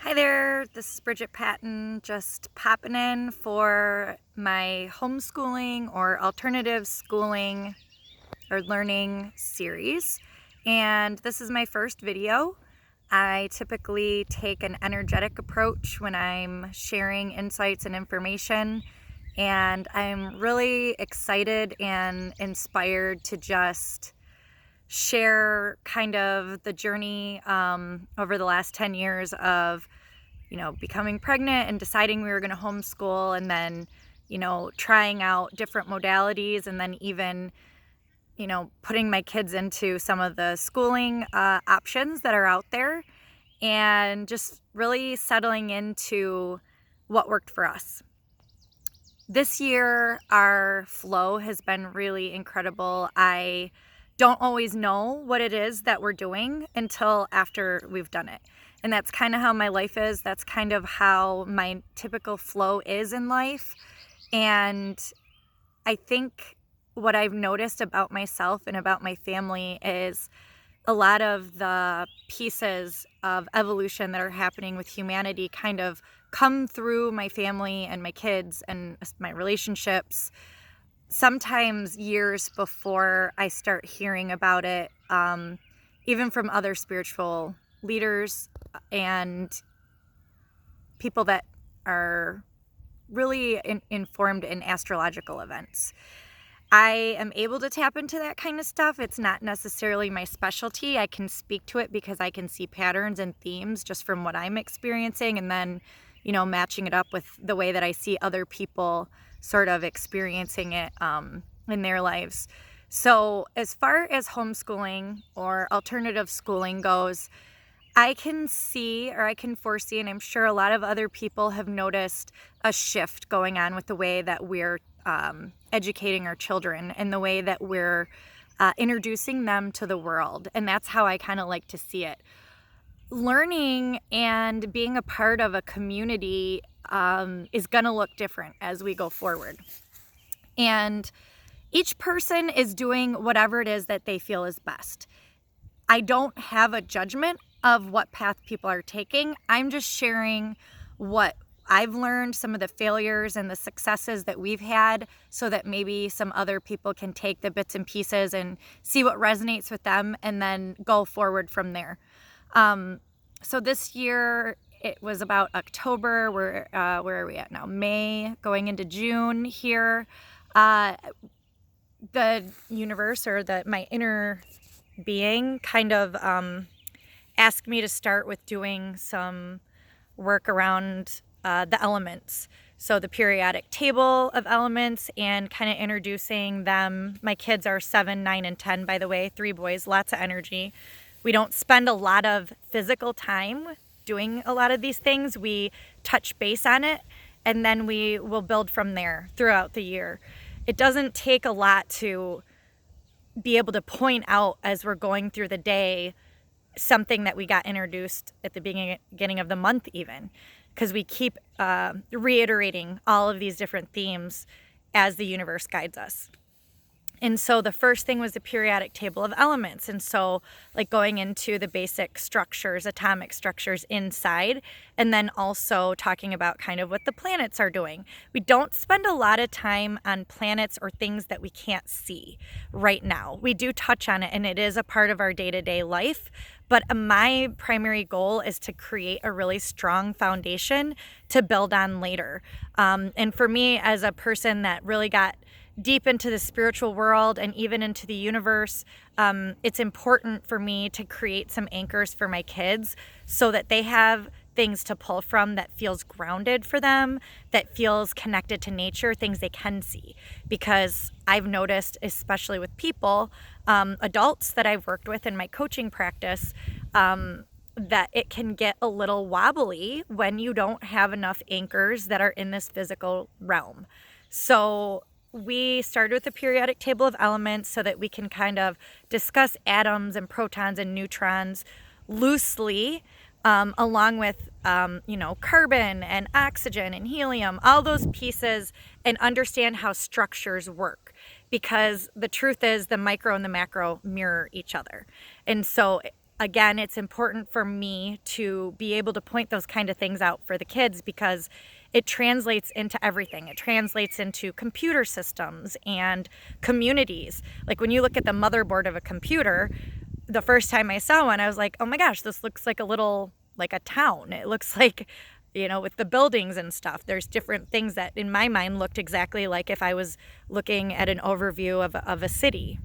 Hi there, this is Bridget Patton, just popping in for my homeschooling or alternative schooling or learning series. And this is my first video. I typically take an energetic approach when I'm sharing insights and information. And I'm really excited and inspired to just share kind of the journey over the last 10 years of becoming pregnant and deciding we were going to homeschool, and then trying out different modalities, and then even putting my kids into some of the schooling options that are out there, and just really settling into what worked for us. This year our flow has been really incredible. I don't always know what it is that we're doing until after we've done it. And that's kind of how my life is. That's kind of how my typical flow is in life. And I think what I've noticed about myself and about my family is a lot of the pieces of evolution that are happening with humanity kind of come through my family and my kids and my relationships sometimes years before I start hearing about it, even from other spiritual leaders and people that are really informed in astrological events. I am able to tap into that kind of stuff. It's not necessarily my specialty. I can speak to it because I can see patterns and themes just from what I'm experiencing, and then, matching it up with the way that I see other people sort of experiencing it in their lives. So as far as homeschooling or alternative schooling goes, I can see, or I can foresee, and I'm sure a lot of other people have noticed a shift going on with the way that we're educating our children and the way that we're introducing them to the world. And that's how I kind of like to see it. Learning and being a part of a community is going to look different as we go forward. And each person is doing whatever it is that they feel is best. I don't have a judgment of what path people are taking. I'm just sharing what I've learned, some of the failures and the successes that we've had, so that maybe some other people can take the bits and pieces and see what resonates with them and then go forward from there. So this year it was about October. Where are we at now? May, going into June here. The universe, or my inner being, kind of asked me to start with doing some work around the elements. So the periodic table of elements, and kind of introducing them. My kids are 7, 9, and 10, by the way, 3 boys, lots of energy. We don't spend a lot of physical time doing a lot of these things. We touch base on it, and then we will build from there throughout the year. It doesn't take a lot to be able to point out as we're going through the day something that we got introduced at the beginning of the month, even, because we keep reiterating all of these different themes as the universe guides us. And so the first thing was the periodic table of elements. And so like going into the basic structures, atomic structures inside, and then also talking about kind of what the planets are doing. We don't spend a lot of time on planets or things that we can't see right now. We do touch on it, and it is a part of our day-to-day life. But my primary goal is to create a really strong foundation to build on later. And for me, as a person that really got deep into the spiritual world and even into the universe, it's important for me to create some anchors for my kids so that they have things to pull from that feels grounded for them, that feels connected to nature, things they can see. Because I've noticed, especially with people, adults that I've worked with in my coaching practice, that it can get a little wobbly when you don't have enough anchors that are in this physical realm. So we started with the periodic table of elements so that we can kind of discuss atoms and protons and neutrons loosely, along with, carbon and oxygen and helium, all those pieces, and understand how structures work. Because the truth is the micro and the macro mirror each other. And so again, it's important for me to be able to point those kind of things out for the kids because it translates into everything. It translates into computer systems and communities. Like when you look at the motherboard of a computer, the first time I saw one, I was like, oh my gosh, this looks like like a town. It looks like, with the buildings and stuff. There's different things that in my mind looked exactly like if I was looking at an overview of a city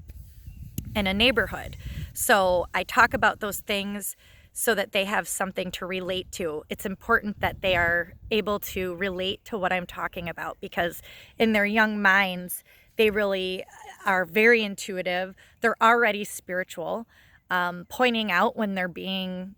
and a neighborhood. So I talk about those things so that they have something to relate to. It's important that they are able to relate to what I'm talking about because in their young minds, they really are very intuitive. They're already spiritual. Pointing out when they're being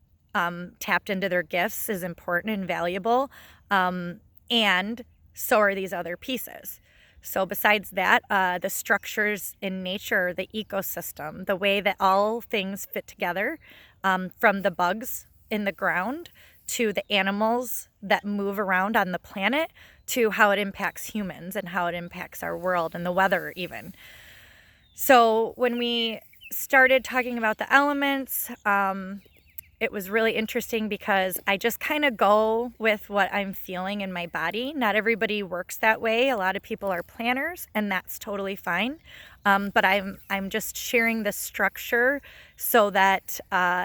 tapped into their gifts is important and valuable. And so are these other pieces. So besides that, the structures in nature, the ecosystem, the way that all things fit together, from the bugs in the ground to the animals that move around on the planet to how it impacts humans and how it impacts our world and the weather even. So when we started talking about the elements, it was really interesting because I just kind of go with what I'm feeling in my body. Not everybody works that way. A lot of people are planners, and that's totally fine. But I'm just sharing the structure so that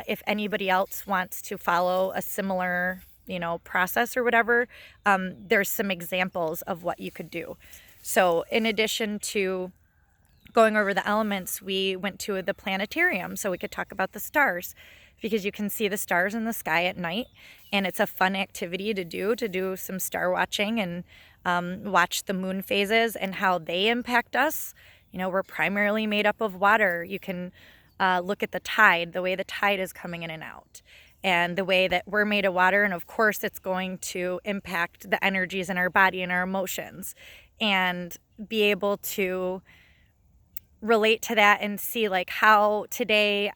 if anybody else wants to follow a similar, process or whatever, there's some examples of what you could do. So in addition to going over the elements, we went to the planetarium so we could talk about the stars because you can see the stars in the sky at night, and it's a fun activity to do some star watching and watch the moon phases and how they impact us. We're primarily made up of water. You can look at the tide, the way the tide is coming in and out, and the way that we're made of water, and of course it's going to impact the energies in our body and our emotions, and be able to relate to that and see like how today,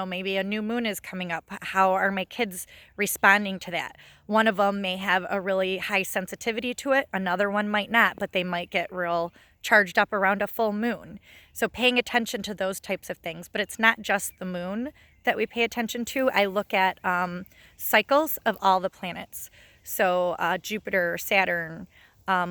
maybe a new moon is coming up. How are my kids responding to that? One of them may have a really high sensitivity to it. Another one might not, but they might get real charged up around a full moon. So paying attention to those types of things, but it's not just the moon that we pay attention to. I look at cycles of all the planets. So Jupiter, Saturn,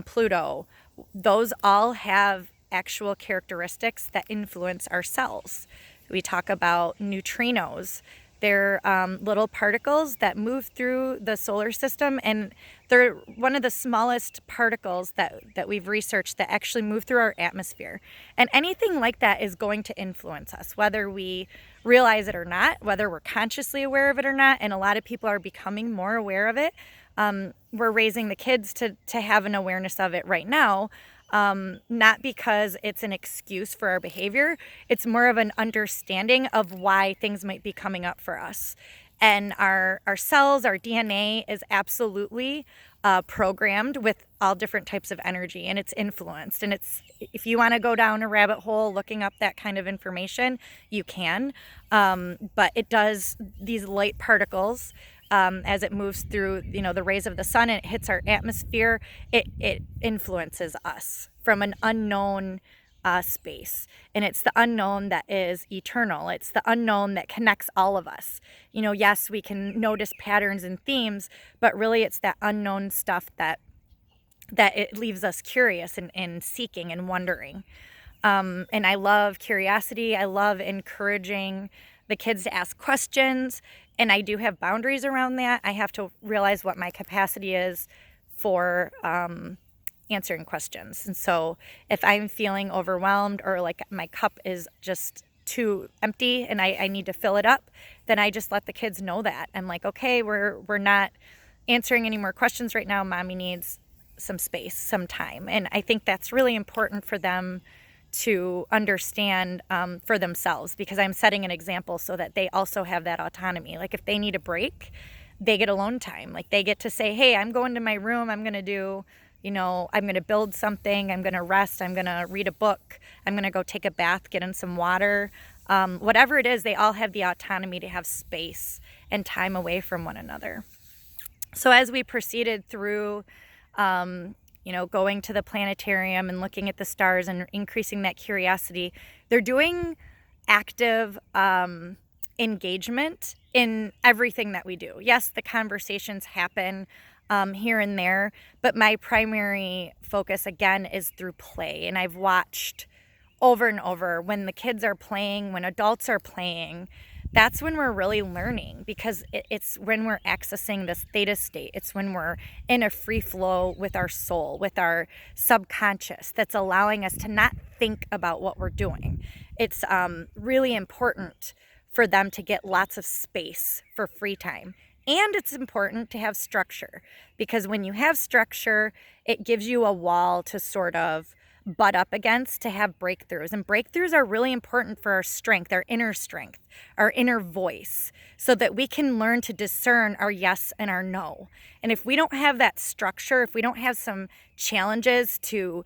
Pluto, those all have actual characteristics that influence our cells. We talk about neutrinos. They're little particles that move through the solar system, and they're one of the smallest particles that we've researched that actually move through our atmosphere. And anything like that is going to influence us, whether we realize it or not, whether we're consciously aware of it or not, and a lot of people are becoming more aware of it. We're raising the kids to have an awareness of it right now. Not because it's an excuse for our behavior. It's more of an understanding of why things might be coming up for us. And our cells, our DNA is absolutely programmed with all different types of energy, and it's influenced. And if you want to go down a rabbit hole looking up that kind of information, you can. But it does, these light particles, as it moves through, the rays of the sun and it hits our atmosphere, it influences us from an unknown space. And it's the unknown that is eternal. It's the unknown that connects all of us. Yes, we can notice patterns and themes, but really it's that unknown stuff that it leaves us curious and seeking and wondering. And I love curiosity. I love encouraging the kids to ask questions. And I do have boundaries around that. I have to realize what my capacity is for answering questions. And so if I'm feeling overwhelmed or like my cup is just too empty and I need to fill it up, then I just let the kids know that. I'm like, okay, we're not answering any more questions right now. Mommy needs some space, some time. And I think that's really important for them to understand for themselves, because I'm setting an example so that they also have that autonomy. Like if they need a break, they get alone time. Like they get to say, hey, I'm going to my room. I'm going to do, I'm going to build something. I'm going to rest. I'm going to read a book. I'm going to go take a bath, get in some water. Whatever it is, they all have the autonomy to have space and time away from one another. So as we proceeded through, going to the planetarium and looking at the stars and increasing that curiosity, they're doing active engagement in everything that we do. Yes, the conversations happen here and there, but my primary focus again is through play. And I've watched over and over when the kids are playing, when adults are playing, that's when we're really learning, because it's when we're accessing this theta state. It's when we're in a free flow with our soul, with our subconscious, that's allowing us to not think about what we're doing. It's really important for them to get lots of space for free time. And it's important to have structure, because when you have structure, it gives you a wall to sort of butt up against to have breakthroughs. And breakthroughs are really important for our strength, our inner voice, so that we can learn to discern our yes and our no. And if we don't have that structure, if we don't have some challenges to,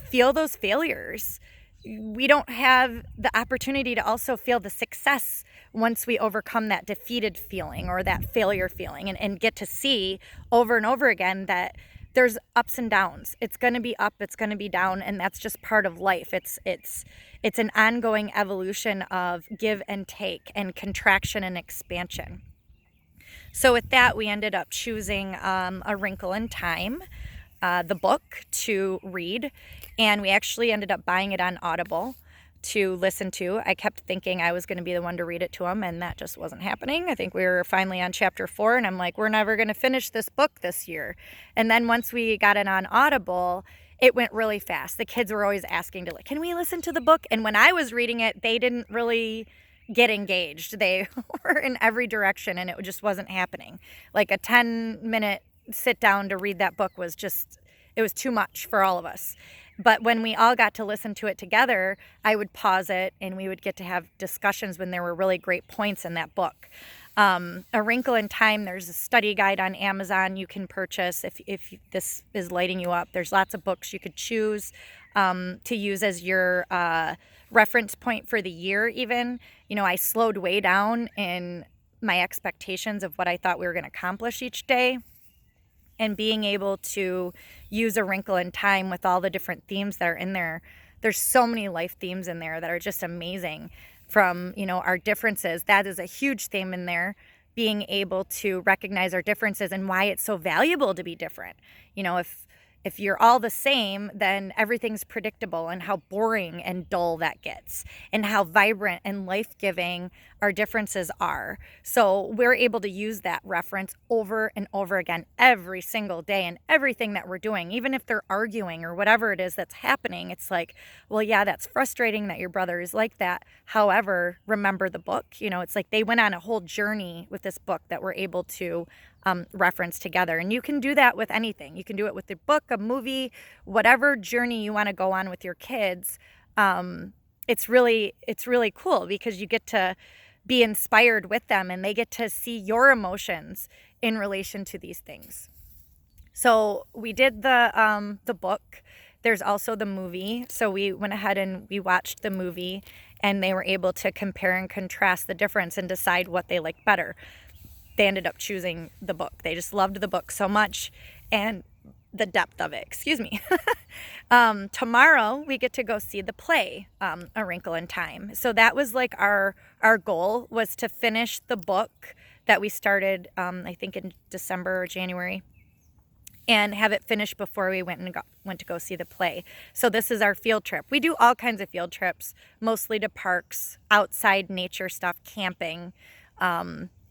feel those failures, we don't have the opportunity to also feel the success once we overcome that defeated feeling or that failure feeling, and get to see over and over again that there's ups and downs. It's going to be up, it's going to be down, and that's just part of life. It's an ongoing evolution of give and take and contraction and expansion. So with that, we ended up choosing A Wrinkle in Time, the book, to read, and we actually ended up buying it on Audible to listen to. I kept thinking I was going to be the one to read it to him, and that just wasn't happening. I think we were finally on chapter 4, and I'm like, we're never going to finish this book this year. And then once we got it on Audible, it went really fast. The kids were always asking to, like, can we listen to the book? And when I was reading it, they didn't really get engaged. They were in every direction, and it just wasn't happening. Like a 10-minute sit down to read that book was just, it was too much for all of us. But when we all got to listen to it together, I would pause it and we would get to have discussions when there were really great points in that book. A Wrinkle in Time, there's a study guide on Amazon you can purchase if this is lighting you up. There's lots of books you could choose to use as your reference point for the year even. I slowed way down in my expectations of what I thought we were going to accomplish each day. And being able to use A Wrinkle in Time with all the different themes that are in there. There's so many life themes in there that are just amazing. From, our differences. That is a huge theme in there. Being able to recognize our differences and why it's so valuable to be different. If you're all the same, then everything's predictable, and how boring and dull that gets, and how vibrant and life-giving our differences are. So we're able to use that reference over and over again every single day in everything that we're doing. Even if they're arguing or whatever it is that's happening, it's like, well, yeah, that's frustrating that your brother is like that. However, remember the book. It's like they went on a whole journey with this book that we're able to reference together. And you can do that with anything. You can do it with a book, a movie, whatever journey you want to go on with your kids. It's really cool, because you get to be inspired with them, and they get to see your emotions in relation to these things. So we did the book. There's also the movie. So we went ahead and we watched the movie, and they were able to compare and contrast the difference and decide what they liked better. They ended up choosing the book. They just loved the book so much, and the depth of it. Excuse me. Tomorrow we get to go see the play, A Wrinkle in Time. So that was like our goal, was to finish the book that we started, I think in December or January, and have it finished before we went to go see the play. So this is our field trip. We do all kinds of field trips, mostly to parks, outside nature stuff, camping,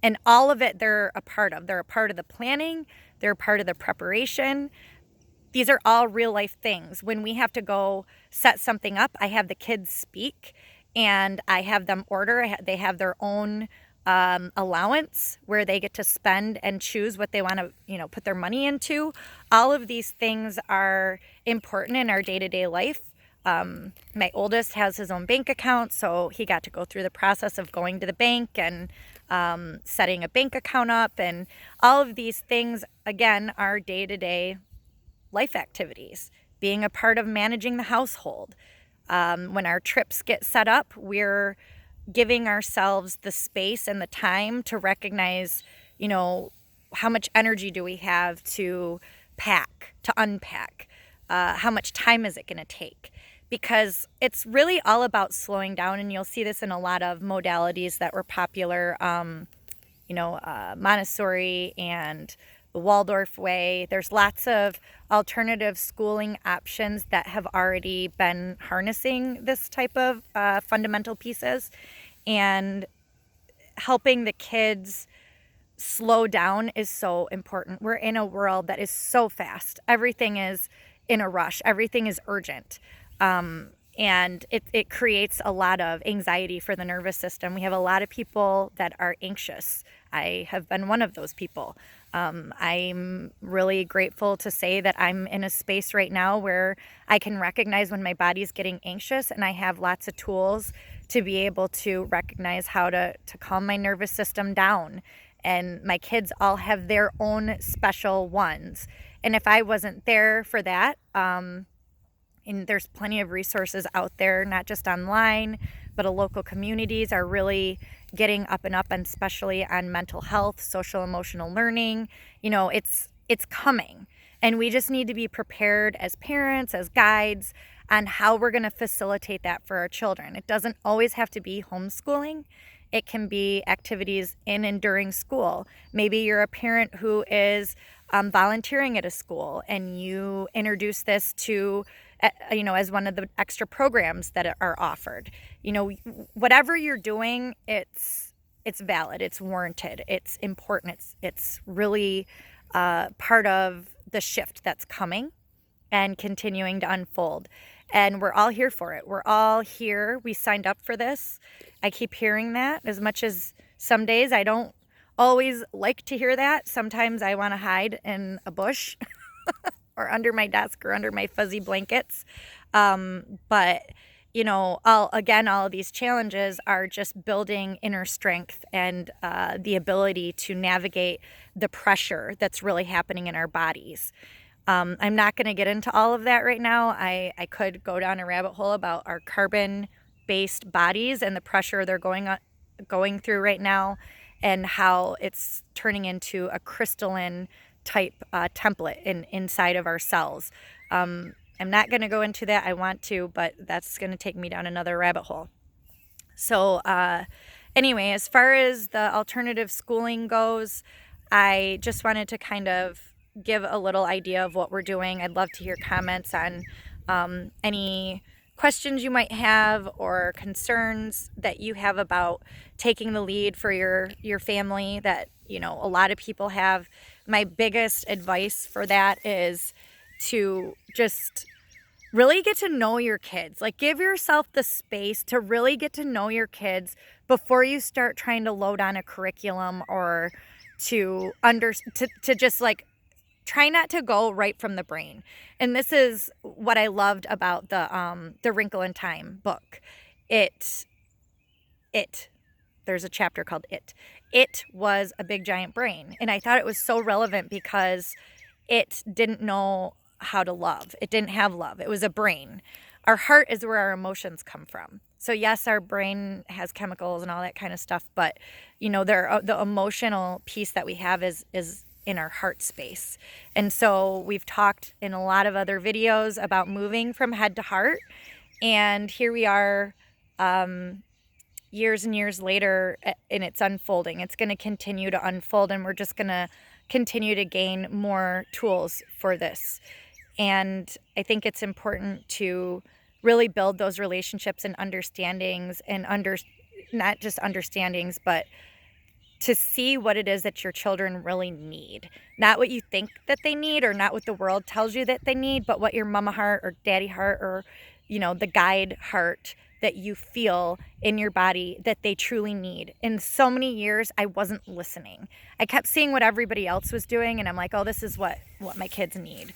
and all of it they're a part of. They're a part of the planning. They're a part of the preparation. These are all real life things. When we have to go set something up, I have the kids speak, and I have them order. They have their own allowance where they get to spend and choose what they want to, put their money into. All of these things are important in our day-to-day life. My oldest has his own bank account, so he got to go through the process of going to the bank and setting a bank account up, and all of these things, again, are day-to-day life activities, being a part of managing the household. When our trips get set up, we're giving ourselves the space and the time to recognize, how much energy do we have to pack, to unpack, how much time is it going to take? because it's really all about slowing down. And you'll see this in a lot of modalities that were popular, Montessori and the Waldorf way. There's lots of alternative schooling options that have already been harnessing this type of fundamental pieces and helping the kids slow down is so important. We're in a world that is so fast. Everything is in a rush. Everything is urgent. And it creates a lot of anxiety for the nervous system. We have a lot of people that are anxious. I have been one of those people. I'm really grateful to say that I'm in a space right now where I can recognize when my body's getting anxious, and I have lots of tools to be able to recognize how to calm my nervous system down. And my kids all have their own special ones. And if I wasn't there for that, and there's plenty of resources out there, not just online, but local communities are really getting up and up, and especially on mental health, social emotional learning. It's coming. And we just need to be prepared as parents, as guides, on how we're going to facilitate that for our children. It doesn't always have to be homeschooling. It can be activities in and during school. Maybe you're a parent who is volunteering at a school, and you introduce this to as one of the extra programs that are offered. Whatever you're doing, it's valid, it's warranted, it's important, it's really part of the shift that's coming and continuing to unfold. And we're all here for it. We're all here. We signed up for this. I keep hearing that, as much as some days I don't always like to hear that. Sometimes I want to hide in a bush or under my desk or under my fuzzy blankets. But all of these challenges are just building inner strength and the ability to navigate the pressure that's really happening in our bodies. I'm not going to get into all of that right now. I could go down a rabbit hole about our carbon-based bodies and the pressure they're going through right now, and how it's turning into a crystalline type template inside of our cells. I'm not going to go into that. I want to, but that's going to take me down another rabbit hole. So anyway, as far as the alternative schooling goes, I just wanted to kind of give a little idea of what we're doing. I'd love to hear comments on any questions you might have or concerns that you have about taking the lead for your family that a lot of people have. My biggest advice for that is to just really get to know your kids. Like, give yourself the space to really get to know your kids before you start trying to load on a curriculum, or to just like try not to go right from the brain. And this is what I loved about the Wrinkle in Time book. There's a chapter called It was a big giant brain. And I thought it was so relevant because it didn't know how to love. It didn't have love. It was a brain. Our heart is where our emotions come from. So yes, our brain has chemicals and all that kind of stuff, but the emotional piece that we have is in our heart space. And so we've talked in a lot of other videos about moving from head to heart. And here we are, years and years later, and it's unfolding. It's going to continue to unfold, and we're just going to continue to gain more tools for this. And I think it's important to really build those relationships and understandings, and not just understandings, but to see what it is that your children really need. Not what you think that they need, or not what the world tells you that they need, but what your mama heart or daddy heart, or the guide heart that you feel in your body that they truly need. In so many years, I wasn't listening. I kept seeing what everybody else was doing, and I'm like, oh, this is what my kids need.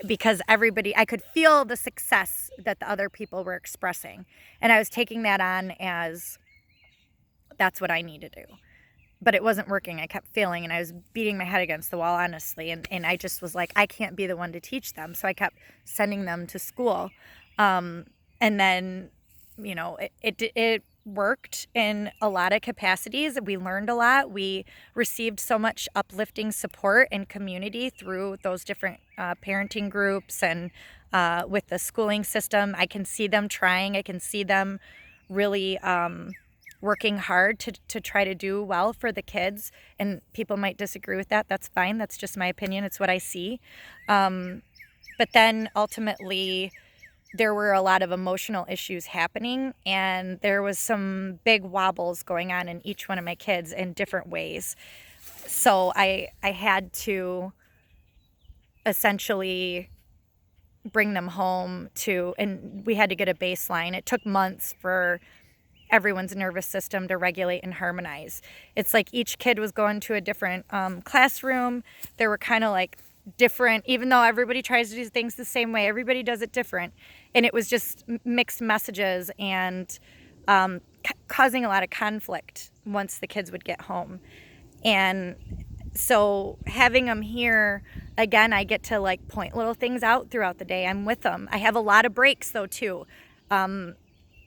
Because I could feel the success that the other people were expressing. And I was taking that on as, that's what I need to do. But it wasn't working. I kept failing, and I was beating my head against the wall, honestly. And I just was like, I can't be the one to teach them. So I kept sending them to school. And then, it worked in a lot of capacities. We learned a lot. We received so much uplifting support and community through those different parenting groups and with the schooling system. I can see them trying. I can see them really working hard to try to do well for the kids. And people might disagree with that. That's fine. That's just my opinion. It's what I see. But then ultimately, there were a lot of emotional issues happening, and there was some big wobbles going on in each one of my kids in different ways. So I had to essentially bring them home and we had to get a baseline. It took months for everyone's nervous system to regulate and harmonize. It's like each kid was going to a different classroom. There were kind of like different, even though everybody tries to do things the same way, everybody does it different. And it was just mixed messages and causing a lot of conflict once the kids would get home. And so having them here, again, I get to like point little things out throughout the day. I'm with them. I have a lot of breaks though too.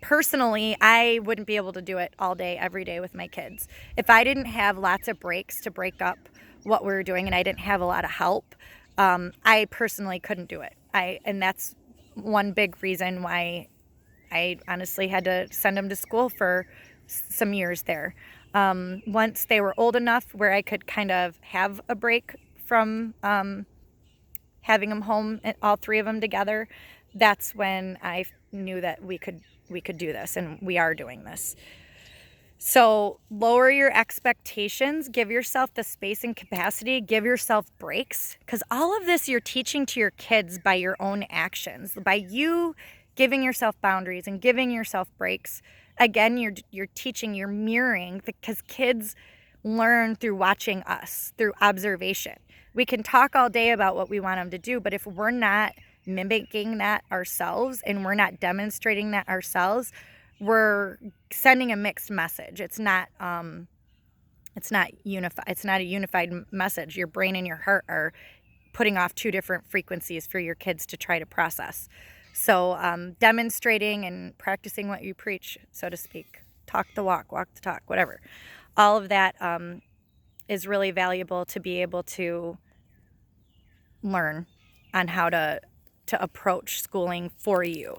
Personally, I wouldn't be able to do it all day, every day with my kids. If I didn't have lots of breaks to break up what we were doing and I didn't have a lot of help, I personally couldn't do it. And that's one big reason why I honestly had to send them to school for some years there. Once they were old enough where I could kind of have a break from having them home, and all three of them together, that's when I knew that we could do this, and we are doing this. So lower your expectations, give yourself the space and capacity, give yourself breaks, because all of this you're teaching to your kids by your own actions. By you giving yourself boundaries and giving yourself breaks, again, you're teaching, you're mirroring, because kids learn through watching us, through observation. We can talk all day about what we want them to do, but if we're not mimicking that ourselves and we're not demonstrating that ourselves, we're sending a mixed message. It's not unified. It's not a unified message. Your brain and your heart are putting off two different frequencies for your kids to try to process. So demonstrating and practicing what you preach, so to speak. Talk the walk the talk, whatever. All of that is really valuable to be able to learn on how to approach schooling for you.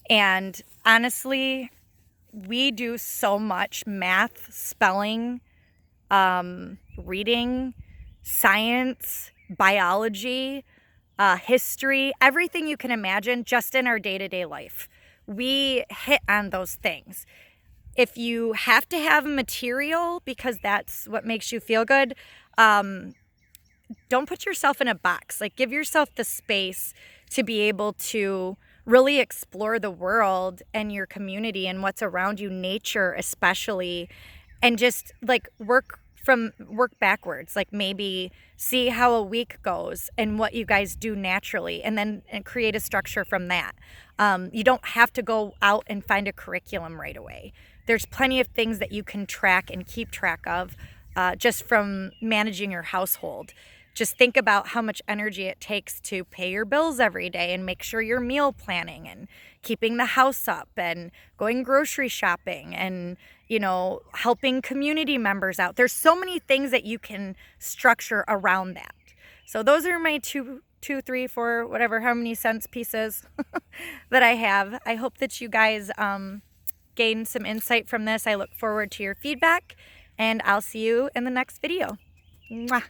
And honestly, we do so much math, spelling, reading, science, biology, history, everything you can imagine just in our day-to-day life. We hit on those things. If you have to have material because that's what makes you feel good, don't put yourself in a box. Like, give yourself the space to be able to really explore the world and your community and what's around you, nature especially, and just like work backwards. Like maybe see how a week goes and what you guys do naturally, and create a structure from that. You don't have to go out and find a curriculum right away. There's plenty of things that you can track and keep track of just from managing your household. Just think about how much energy it takes to pay your bills every day and make sure you're meal planning and keeping the house up and going grocery shopping and, helping community members out. There's so many things that you can structure around that. So those are my two, 3, 4, whatever, how many cents pieces that I have. I hope that you guys gain some insight from this. I look forward to your feedback, and I'll see you in the next video. Mwah.